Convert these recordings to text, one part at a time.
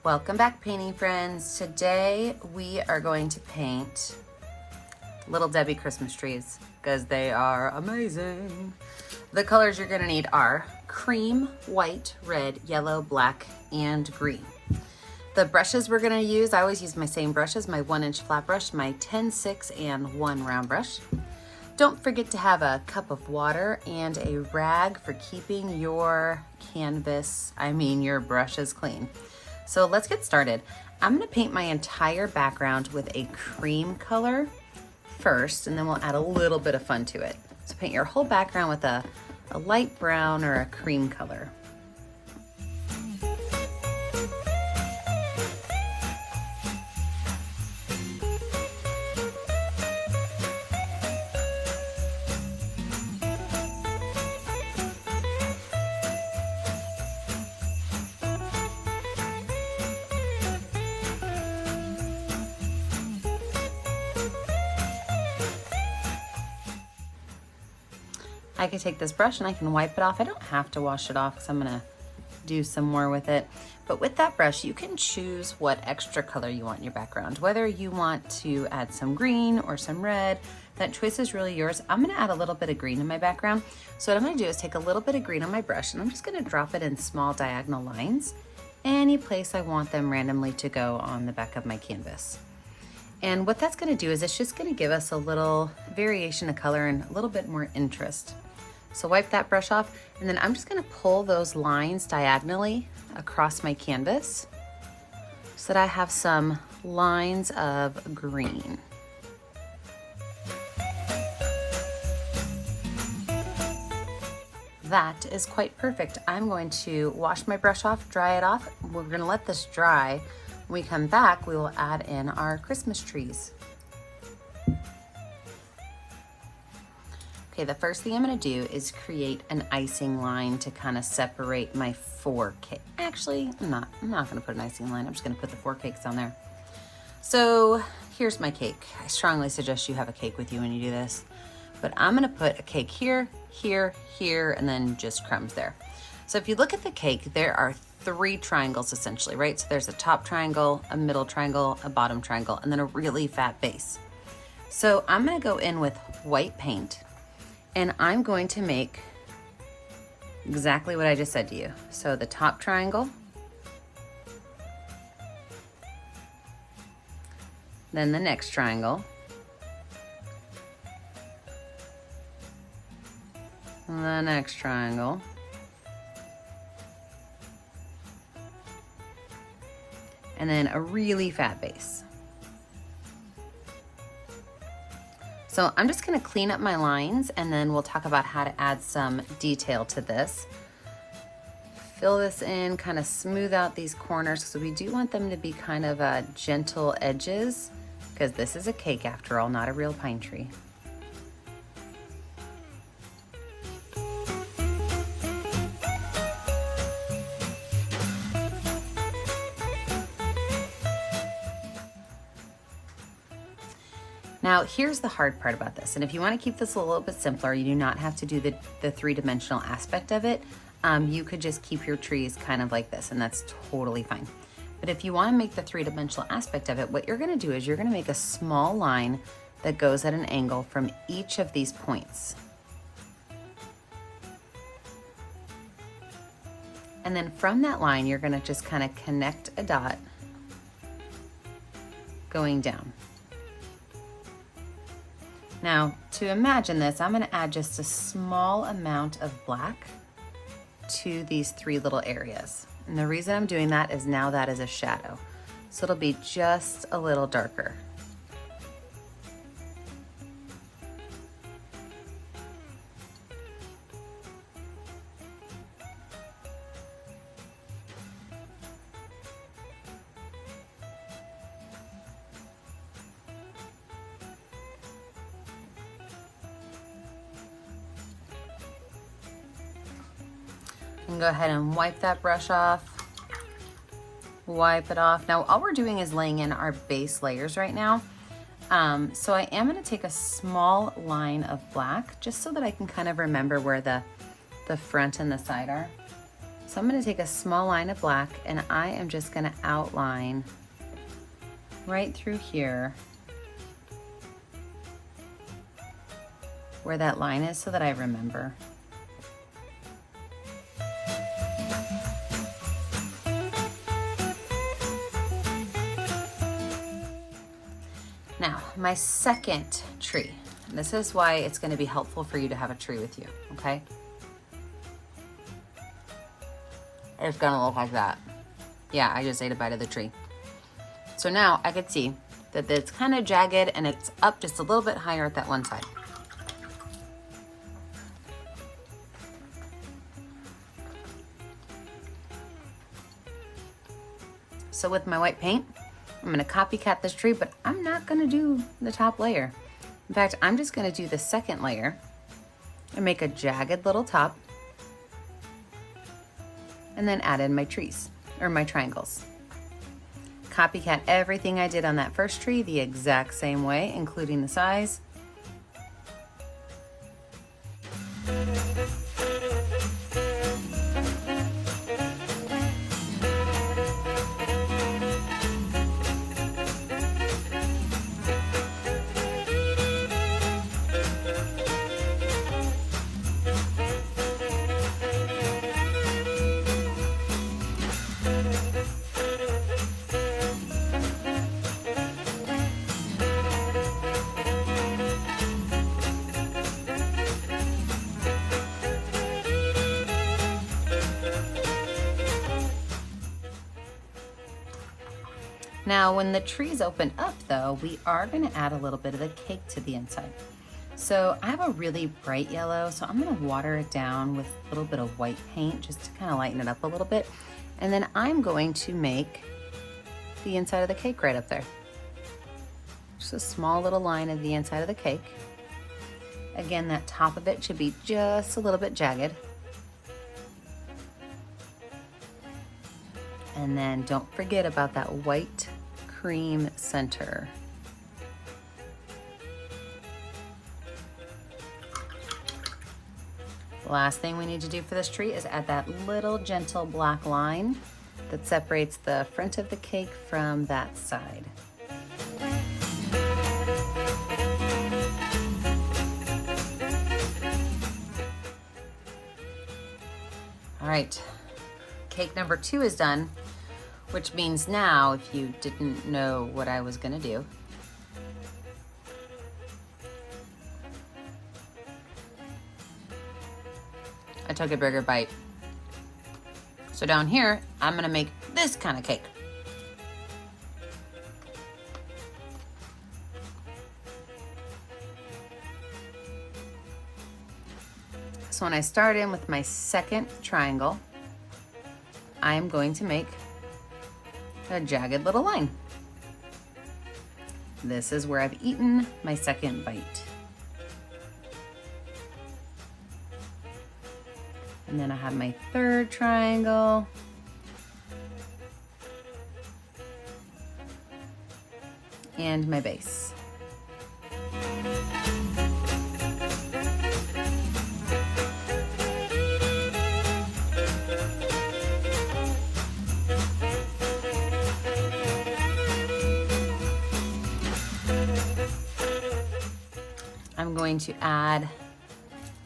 Welcome back, painting friends. Today we are going to paint Little Debbie Christmas trees because they are amazing. The colors you're gonna need are cream, white, red, yellow, black, and green. The brushes we're gonna use, I always use my same brushes, my 1-inch flat brush, my 10-6, and 1 round brush. Don't forget to have a cup of water and a rag for keeping your your brushes clean. So let's get started. I'm gonna paint my entire background with a cream color first, and then we'll add a little bit of fun to it. So paint your whole background with a light brown or a cream color. I can take this brush and I can wipe it off. I don't have to wash it off because I'm gonna do some more with it. But with that brush, you can choose what extra color you want in your background. Whether you want to add some green or some red, that choice is really yours. I'm gonna add a little bit of green in my background. So what I'm gonna do is take a little bit of green on my brush and I'm just gonna drop it in small diagonal lines, any place I want them randomly to go on the back of my canvas. And what that's gonna do is it's just gonna give us a little variation of color and a little bit more interest. So wipe that brush off, and then I'm just gonna pull those lines diagonally across my canvas so that I have some lines of green. That is quite perfect. I'm going to wash my brush off, dry it off. We're gonna let this dry. When we come back, we will add in our Christmas trees. Okay, the first thing I'm gonna do is create an icing line to kind of separate my 4 cakes. Actually, I'm not gonna put an icing line. I'm just gonna put the 4 cakes on there. So here's my cake. I strongly suggest you have a cake with you when you do this. But I'm gonna put a cake here, here, here, and then just crumbs there. So if you look at the cake, there are 3 triangles essentially, right? So there's a top triangle, a middle triangle, a bottom triangle, and then a really fat base. So I'm gonna go in with white paint, and I'm going to make exactly what I just said to you. So the top triangle, then the next triangle, the next triangle, and then a really fat base. So I'm just gonna clean up my lines and then we'll talk about how to add some detail to this. Fill this in, kind of smooth out these corners because we do want them to be kind of gentle edges because this is a cake after all, not a real pine tree. Now, here's the hard part about this. And if you want to keep this a little bit simpler, you do not have to do the 3-dimensional aspect of it. You could just keep your trees kind of like this, and that's totally fine. But if you want to make the 3-dimensional aspect of it, what you're going to do is you're going to make a small line that goes at an angle from each of these points. And then from that line, you're going to just kind of connect a dot going down. Now, to imagine this, I'm gonna add just a small amount of black to these 3 little areas. And the reason I'm doing that is now that is a shadow. So it'll be just a little darker. And go ahead and wipe that brush off, wipe it off. Now all we're doing is laying in our base layers right now. So I am gonna take a small line of black just so that I can kind of remember where the front and the side are. So I'm gonna take a small line of black and I am just gonna outline right through here where that line is so that I remember. Now, my second tree. This is why it's going to be helpful for you to have a tree with you, okay? It's going to look like that. Yeah, I just ate a bite of the tree. So now I could see that it's kind of jagged and it's up just a little bit higher at that one side. So with my white paint, I'm gonna copycat this tree, but I'm not gonna do the top layer. In fact, I'm just gonna do the second layer and make a jagged little top and then add in my trees, or my triangles. Copycat everything I did on that first tree the exact same way, including the size. Now, when the trees open up though, we are gonna add a little bit of the cake to the inside. So I have a really bright yellow, so I'm gonna water it down with a little bit of white paint just to kind of lighten it up a little bit. And then I'm going to make the inside of the cake right up there. Just a small little line of the inside of the cake. Again, that top of it should be just a little bit jagged. And then don't forget about that white cream center. The last thing we need to do for this tree is add that little gentle black line that separates the front of the cake from that side. All right, cake number 2 is done, which means now, if you didn't know what I was gonna do, I took a bigger bite. So down here, I'm gonna make this kind of cake. So when I start in with my second triangle, I am going to make a jagged little line. This is where I've eaten my second bite. And then I have my third triangle. And my base. I'm going to add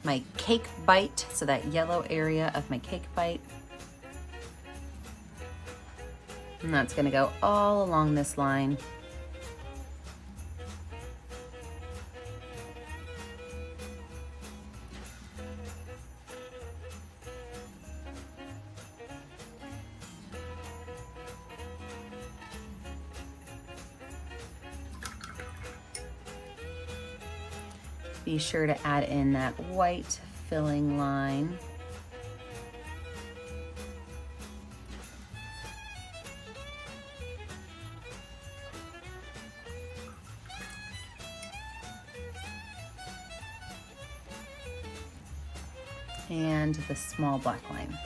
my cake bite, so that yellow area of my cake bite. And that's gonna go all along this line. Be sure to add in that white filling line. And the small black line.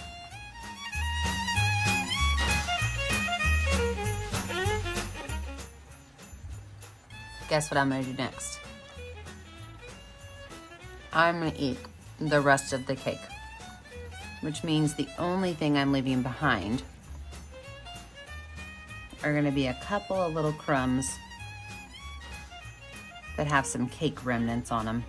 Guess what I'm gonna do next? I'm gonna eat the rest of the cake. which means the only thing I'm leaving behind are gonna be a couple of little crumbs that have some cake remnants on them.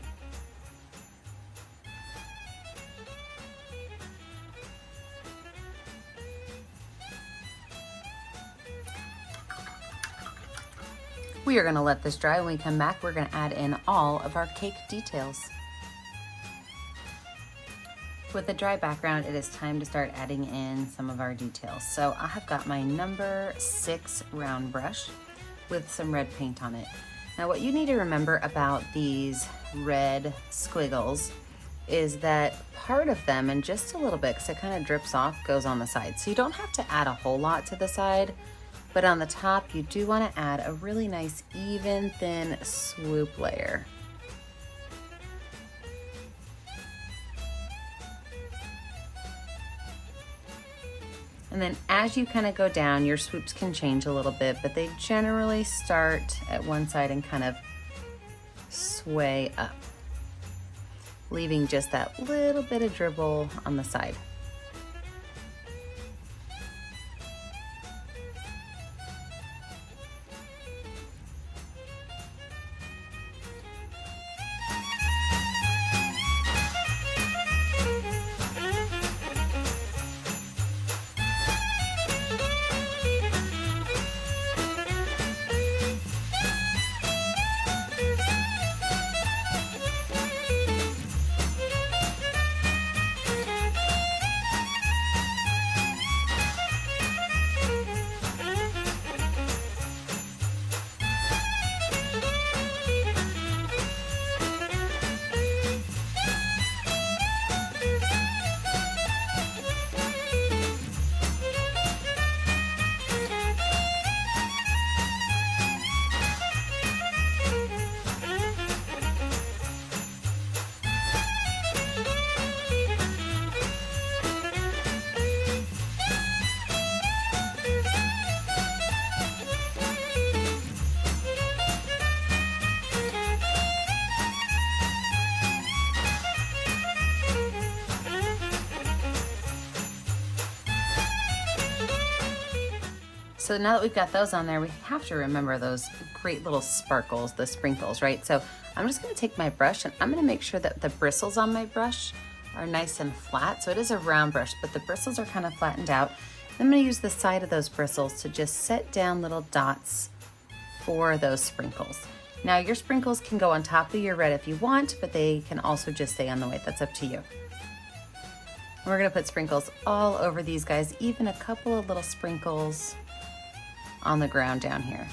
We are gonna let this dry. When we come back, we're gonna add in all of our cake details. With a dry background, it is time to start adding in some of our details. So I have got my number 6 round brush with some red paint on it. Now what you need to remember about these red squiggles is that part of them, and just a little bit, because it kind of drips off, goes on the side. So you don't have to add a whole lot to the side, but on the top, you do want to add a really nice, even, thin swoop layer. And then as you kind of go down, your swoops can change a little bit, but they generally start at one side and kind of sway up, leaving just that little bit of dribble on the side. So now that we've got those on there, we have to remember those great little sparkles, the sprinkles, right? So I'm just gonna take my brush and I'm gonna make sure that the bristles on my brush are nice and flat. So it is a round brush, but the bristles are kind of flattened out. I'm gonna use the side of those bristles to just set down little dots for those sprinkles. Now your sprinkles can go on top of your red if you want, but they can also just stay on the white. That's up to you. We're gonna put sprinkles all over these guys, even a couple of little sprinkles on the ground down here.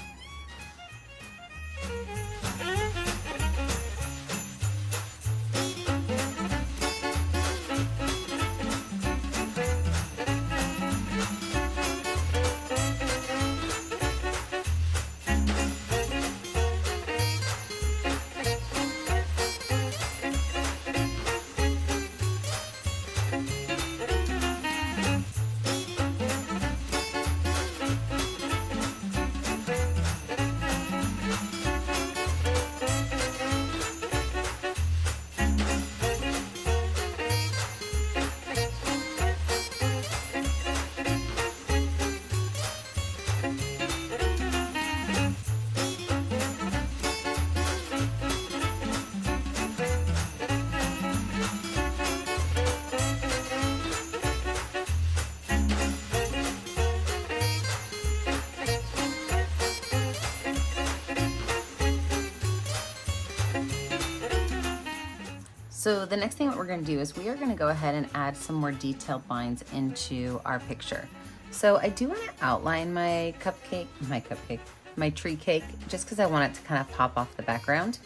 So the next thing that we're gonna do is we are gonna go ahead and add some more detailed lines into our picture. So I do wanna outline my tree cake, just because I want it to kind of pop off the background.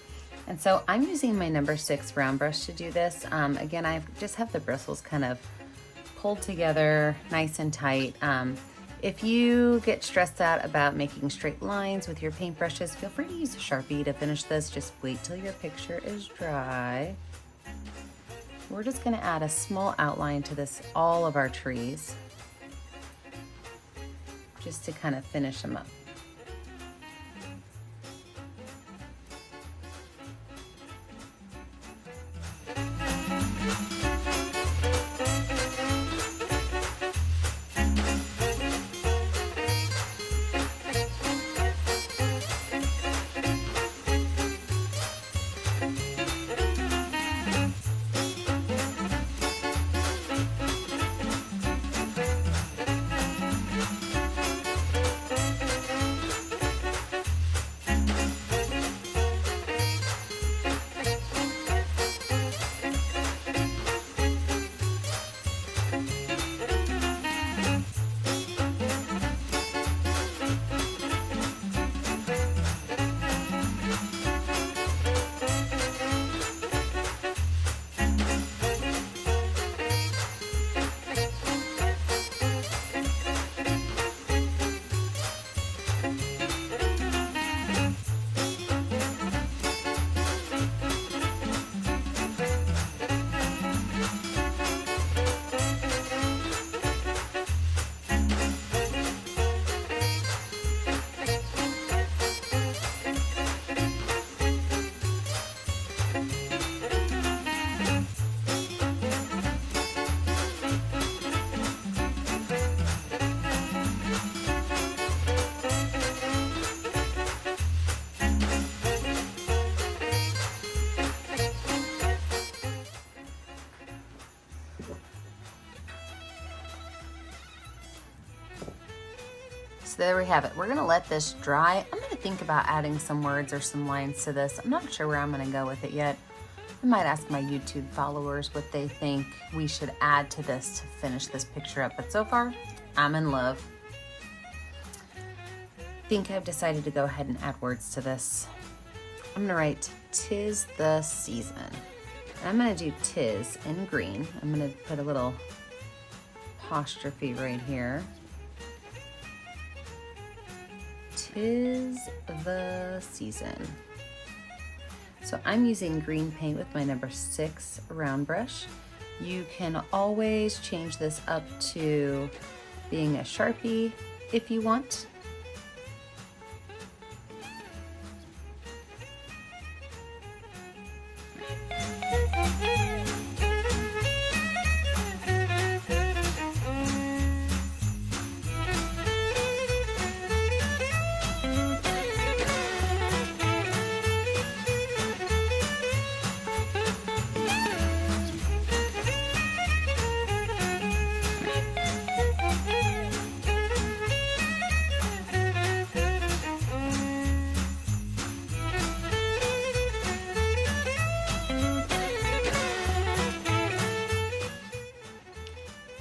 And so I'm using my number 6 round brush to do this. Again, I just have the bristles kind of pulled together nice and tight. If you get stressed out about making straight lines with your paintbrushes, feel free to use a Sharpie to finish this. Just wait till your picture is dry. We're just gonna add a small outline to this, all of our trees, just to kind of finish them up. So there we have it. We're gonna let this dry. I'm gonna think about adding some words or some lines to this. I'm not sure where I'm gonna go with it yet. I might ask my YouTube followers what they think we should add to this to finish this picture up. But so far, I'm in love. I think I've decided to go ahead and add words to this. I'm gonna write 'tis the season. And I'm gonna do 'tis in green. I'm gonna put a little apostrophe right here. 'Tis the season. So I'm using green paint with my number 6 round brush. You can always change this up to being a Sharpie if you want.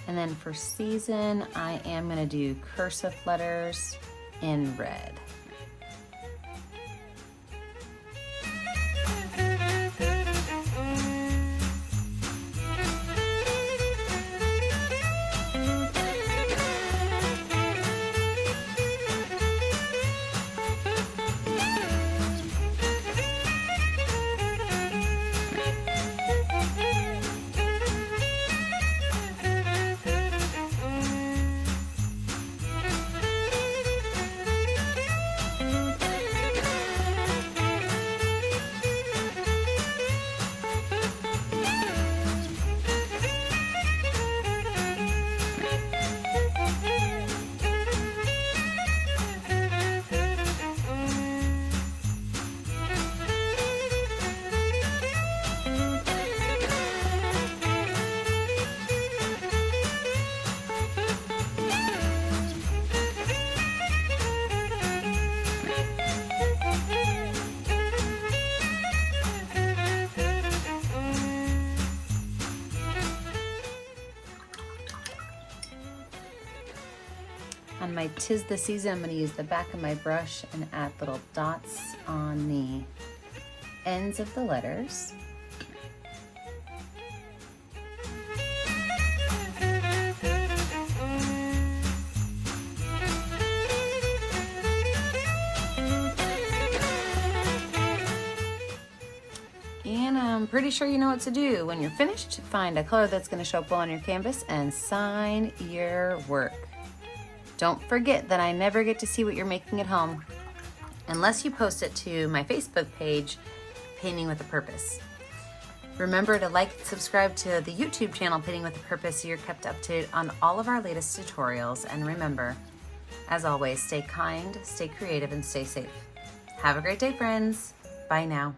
And then for season, I am gonna do cursive letters in red. On my 'tis the season, I'm going to use the back of my brush and add little dots on the ends of the letters. And I'm pretty sure you know what to do. When you're finished, find a color that's going to show up well on your canvas and sign your work. Don't forget that I never get to see what you're making at home unless you post it to my Facebook page, Painting with a Purpose. Remember to like and subscribe to the YouTube channel, Painting with a Purpose, so you're kept up to date on all of our latest tutorials. And remember, as always, stay kind, stay creative, and stay safe. Have a great day, friends. Bye now.